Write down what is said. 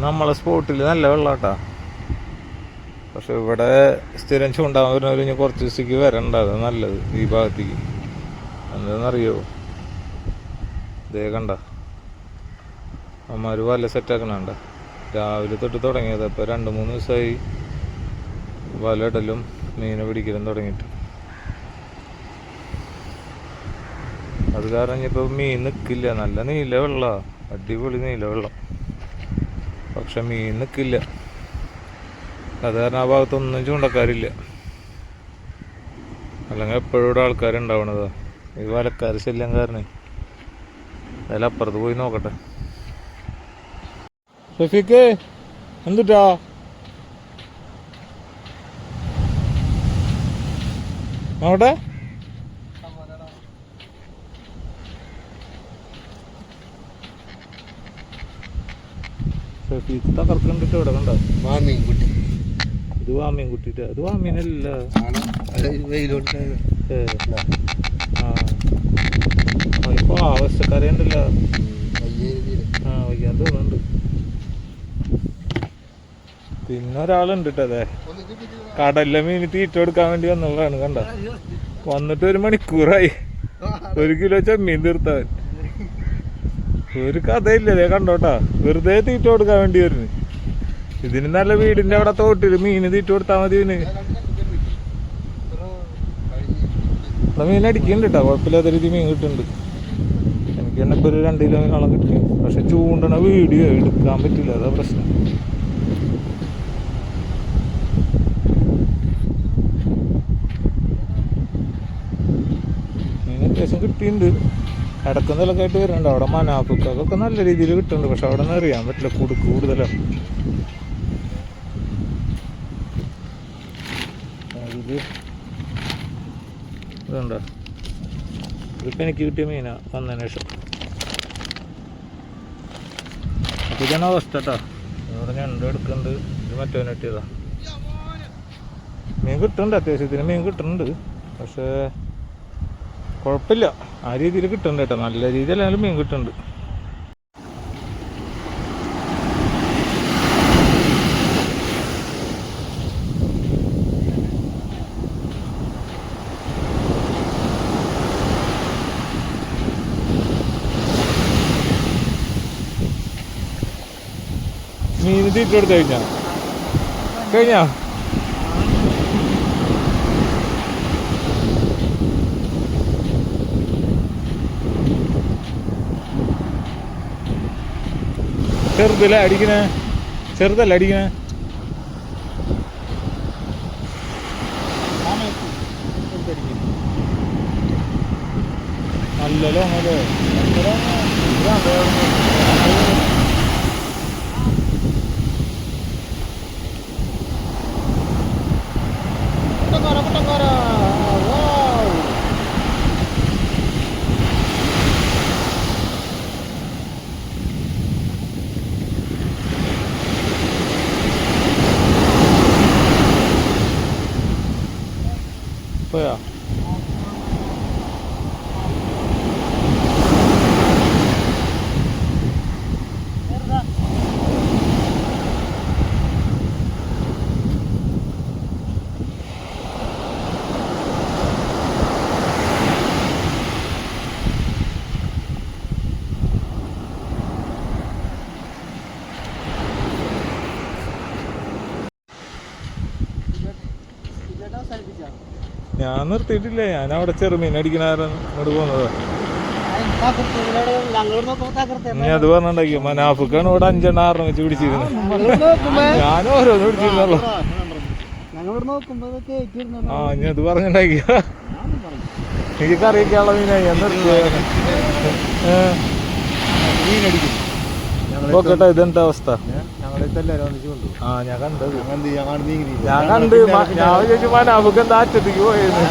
നമ്മളെ സ്പോട്ടിൽ നല്ല വെള്ളാട്ടാ. പക്ഷെ ഇവിടെ സ്ഥിരം ചൂണ്ടാൻ വരുന്നവർ ഇനി കുറച്ച് ദിവസത്തേക്ക് വരണ്ട. അത് നല്ലത് ഈ ഭാഗത്തേക്ക്. എന്താണെന്നറിയോ, ഇതേ കണ്ട അമ്മമാർ വല സെറ്റാക്കണണ്ട. രാവിലെ തൊട്ട് തുടങ്ങിയത്. ഇപ്പോൾ 2-3 ദിവസമായി വല ഇടലും മീനെ പിടിക്കലും തുടങ്ങിയിട്ട്. അത് കാരണം ഇനിയിപ്പോൾ മീൻ നിൽക്കില്ല. നല്ല നീല വെള്ളമാണ്, അടിപൊളി നീല വെള്ളം. പക്ഷെ മീൻ നിൽക്കില്ല. അത് കാരണം ആ ഭാഗത്തൊന്നും ചൂണ്ടക്കാരില്ല. അല്ലെങ്കിൽ എപ്പോഴും ഇവിടെ ആൾക്കാരുണ്ടാവണതാ. ഈ വലക്കാർ ശല്യം കാരണം അതിൽ അപ്പുറത്ത് പോയി നോക്കട്ടെ. ഷഫീക്ക് എന്തുട്ടാ അവിടെ ഷഫീക്ക് തകർക്കണ്ടിട്ട് ഇവിടെ കണ്ടോ വാമീൻ കുട്ടി. ഇത് വാമീൻ കുട്ടിട്ട്. അത് വാമീനല്ല, ഇപ്പൊ ആവശ്യക്കാരുണ്ടല്ലോ. വയ്യാൻ തോന്നുന്നുണ്ട്. പിന്നെ ഒരാളുണ്ട് കേട്ടോ. അതെ, കടലിലെ മീൻ തീറ്റ കൊടുക്കാൻ വേണ്ടി വന്നുള്ളതാണ്. കണ്ട, വന്നിട്ട് 1 മണിക്കൂറായി 1 കിലോ ചെമ്മീൻ തീർത്തവൻ. ഒരു കഥയില്ലേ കണ്ടോട്ടാ. വെറുതെ തീറ്റ കൊടുക്കാൻ വേണ്ടി വരുന്നു. ഇതിന് നല്ല വീടിന്റെ അവിടെ തോട്ടില് മീന് തീറ്റ കൊടുത്താൽ മതി. മീൻ അടിക്കുന്നുണ്ട് കേട്ടോ, കുഴപ്പമില്ലാത്ത രീതി മീൻ കിട്ടുന്നുണ്ട്. എനിക്ക് തന്നെ ഇപ്പോൾ ഒരു 2 കിലോ മീനോളം കിട്ടും. പക്ഷെ ചൂണ്ടണ വീഡിയോ എടുക്കാൻ പറ്റില്ല, അതാ പ്രശ്നം. മീൻ അത്യാവശ്യം കിട്ടിയിട്ടുണ്ട്. ഇടക്കുന്നതൊക്കെ ആയിട്ട് വരുന്നുണ്ട്. അവിടെ മനാഫുക്കൊക്കെ നല്ല രീതിയിൽ കിട്ടുന്നുണ്ട്. പക്ഷെ അവിടെ നിന്ന് അറിയാൻ പറ്റില്ല, കൂടുതലാണ്. ഇതുണ്ടോ, ഇതിപ്പോൾ എനിക്ക് കിട്ടിയ മീനാ വന്നതിന് ശേഷം. അപ്പോൾ ഇതാണ് അവസ്ഥ കേട്ടോ. ഇവിടെ ഞണ്ട് എടുക്കുന്നുണ്ട്. ഇത് മറ്റവന് കിട്ടിയതാ. മീൻ കിട്ടുന്നുണ്ട്, അത്യാവശ്യത്തിന് മീൻ കിട്ടുന്നുണ്ട്. പക്ഷേ കുഴപ്പമില്ല, ആ രീതിയിൽ കിട്ടുന്നുണ്ട് കേട്ടോ. നല്ല രീതിയിലായാലും മീൻ കിട്ടുന്നുണ്ട്. മീൻ തീറ്റ എടുത്ത് കഴിഞ്ഞാ ചെറുതല്ലേ അടിക്കണേ? ചെറുതല്ല അടിക്കണേ? നല്ലല്ലോ അതെ. പോയാ ഞാൻ നിർത്തിയിട്ടില്ല. ഞാൻ അവിടെ ചെറുമീൻ അടിക്കണാരും ഇങ്ങോട്ട് പോകുന്നത്. ഞാൻ അത് പറഞ്ഞിട്ടുണ്ടാക്കിയോ, മനാഫുക്കാണ് ഇവിടെ 5-6 വെച്ച് പിടിച്ചിരുന്നത്. ഞാൻ ഓരോന്ന് പിടിച്ചിരുന്നല്ലോ. ആ ഞാൻ അത് പറഞ്ഞിട്ടുണ്ടാക്കിയ എനിക്ക് കറിയൊക്കെയുള്ള മീനായി. ഞാൻ നിർത്തിയ മീനടിക്കും. നോക്കട്ടെ ഇതെന്താ അവസ്ഥ. ആ ഞാൻ കണ്ടത്, ഞാൻ കണ്ട്. ഞാൻ ചോദിച്ചു മനാഫുക്ക് എന്താ അറ്റത്തേക്ക് പോയത്.